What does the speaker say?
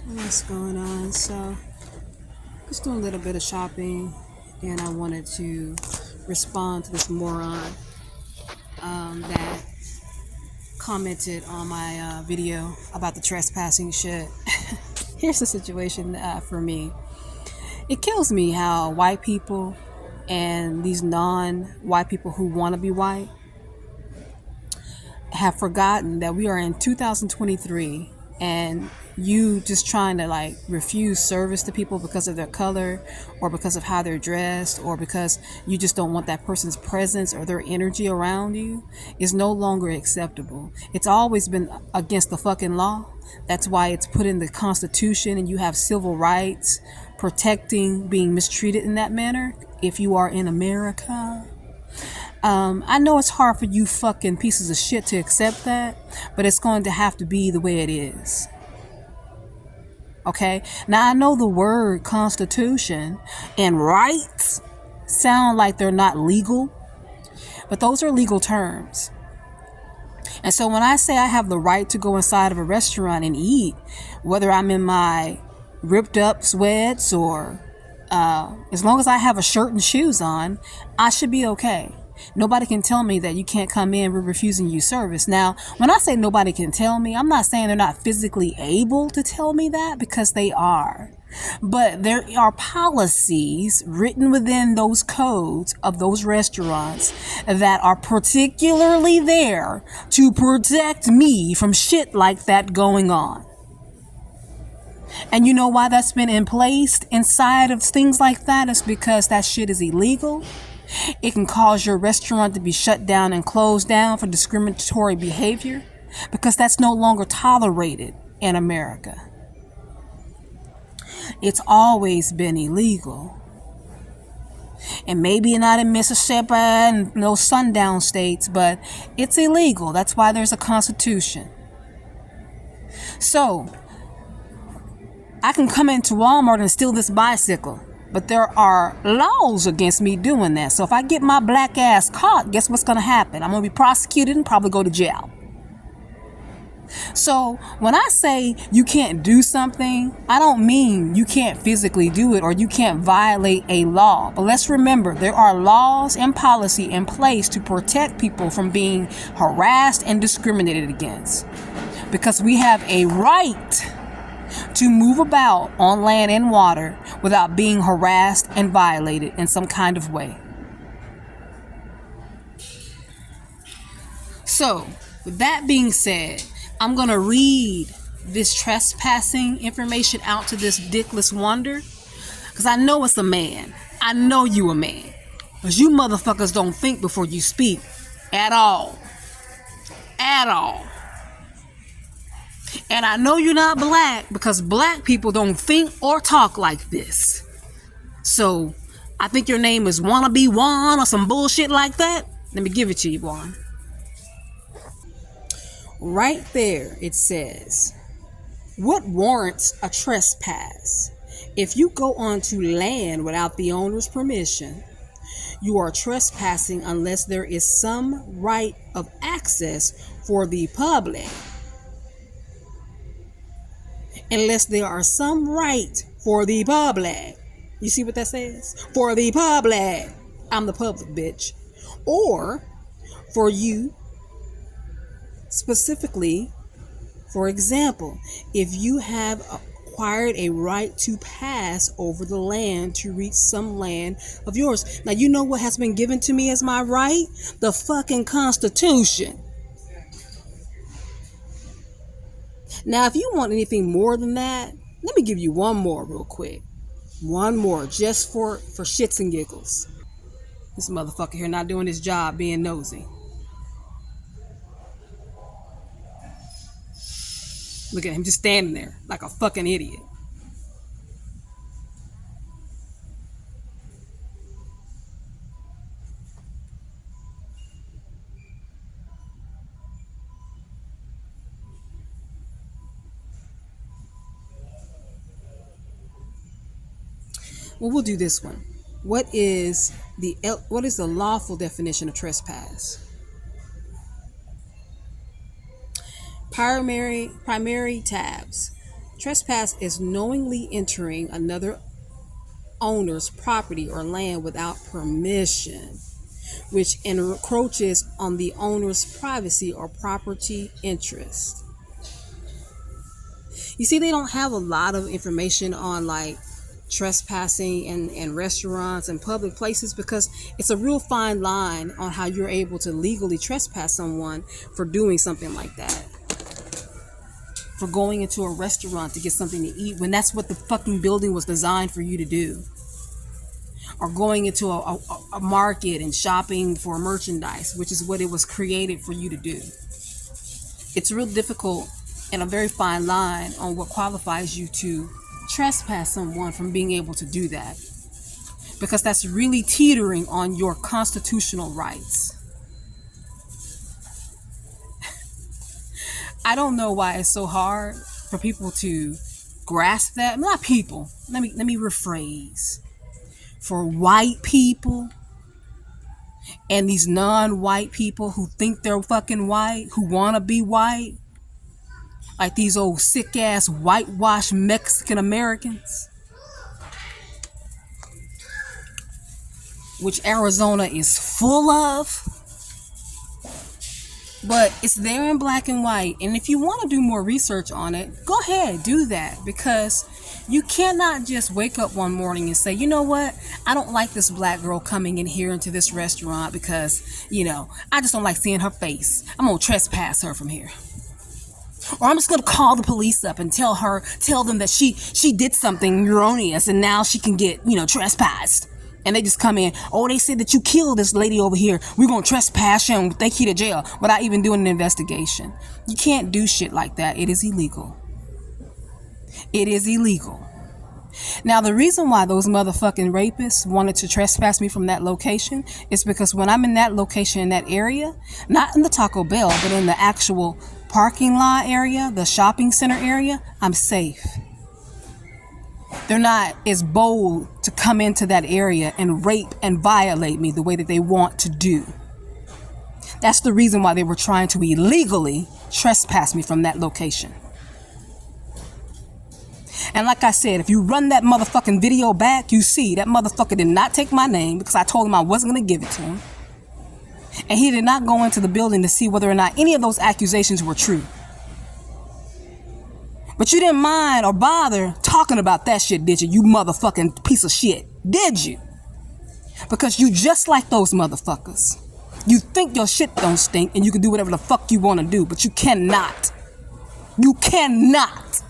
What's going on? So, just doing a little bit of shopping, and I wanted to respond to this moron that commented on my video about the trespassing shit. Here's the situation for me. It kills me how white people and these non-white people who want to be white have forgotten that we are in 2023 and you just trying to like refuse service to people because of their color or because of how they're dressed or because you just don't want that person's presence or their energy around you is no longer acceptable. It's always been against the fucking law. That's why it's put in the Constitution and you have civil rights protecting being mistreated in that manner if you are in America. I know it's hard for you fucking pieces of shit to accept that, but it's going to have to be the way it is. Okay? Now, I know the word Constitution and rights sound like they're not legal, but those are legal terms. And so when I say I have the right to go inside of a restaurant and eat, whether I'm in my ripped up sweats or as long as I have a shirt and shoes on, I should be okay. Nobody can tell me that you can't come in, we're refusing you service. Now, when I say nobody can tell me, I'm not saying they're not physically able to tell me that, because they are. But there are policies written within those codes of those restaurants that are particularly there to protect me from shit like that going on. And you know why that's been in place inside of things like that? It's because that shit is illegal. It can cause your restaurant to be shut down and closed down for discriminatory behavior, because that's no longer tolerated in America. It's always been illegal. And maybe not in Mississippi and those sundown states, but it's illegal. That's why there's a constitution. So, I can come into Walmart and steal this bicycle, but there are laws against me doing that. So if I get my black ass caught, guess what's going to happen? I'm going to be prosecuted and probably go to jail. So when I say you can't do something, I don't mean you can't physically do it or you can't violate a law. But let's remember, there are laws and policy in place to protect people from being harassed and discriminated against, because we have a right to move about on land and water without being harassed and violated in some kind of way. So, with that being said, I'm going to read this trespassing information out to this dickless wonder, because I know it's a man. I know you a man. Because you motherfuckers don't think before you speak. At all. At all. And I know you're not black, because black people don't think or talk like this. So, I think your name is Wannabe Juan or some bullshit like that. Let me give it to you, Juan. Right there, it says, what warrants a trespass? If you go onto land without the owner's permission, you are trespassing unless there is some right of access for the public. Unless there are some right for the public. You see what that says? For the public. I'm the public, bitch. Or for you specifically, for example, if you have acquired a right to pass over the land to reach some land of yours. Now, you know what has been given to me as my right? The fucking Constitution. Now, if you want anything more than that, let me give you one more real quick. One more, just for shits and giggles. This motherfucker here not doing his job, being nosy. Look at him just standing there like a fucking idiot. Well, we'll do this one. What is the lawful definition of trespass? Primary tabs. Trespass is knowingly entering another owner's property or land without permission, which encroaches on the owner's privacy or property interest. You see, they don't have a lot of information on like trespassing in restaurants and public places, because it's a real fine line on how you're able to legally trespass someone for doing something like that. For going into a restaurant to get something to eat when that's what the fucking building was designed for you to do. Or going into a market and shopping for merchandise, which is what it was created for you to do. It's real difficult and a very fine line on what qualifies you to trespass someone from being able to do that, because that's really teetering on your constitutional rights. I don't know why it's so hard for people to grasp that. Not people. Let me rephrase. For white people and these non-white people who think they're fucking white, who want to be white, like these old sick-ass whitewashed Mexican Americans, which Arizona is full of. But it's there in black and white. And if you want to do more research on it, go ahead, do that. Because you cannot just wake up one morning and say, you know what? I don't like this black girl coming in here into this restaurant because, I just don't like seeing her face. I'm going to trespass her from here. Or I'm just going to call the police up and tell them that she did something erroneous and now she can get, trespassed. And they just come in, they said that you killed this lady over here. We're going to trespass you and take you to jail without even doing an investigation. You can't do shit like that. It is illegal. It is illegal. Now, the reason why those motherfucking rapists wanted to trespass me from that location is because when I'm in that location, in that area, not in the Taco Bell, but in the actual parking lot area, the shopping center area, I'm safe. They're not as bold to come into that area and rape and violate me the way that they want to do. That's the reason why they were trying to illegally trespass me from that location. And like I said, if you run that motherfucking video back, you see that motherfucker did not take my name because I told him I wasn't going to give it to him. And he did not go into the building to see whether or not any of those accusations were true. But you didn't mind or bother talking about that shit, did you? You motherfucking piece of shit. Did you? Because you just like those motherfuckers. You think your shit don't stink and you can do whatever the fuck you want to do, but you cannot. You cannot.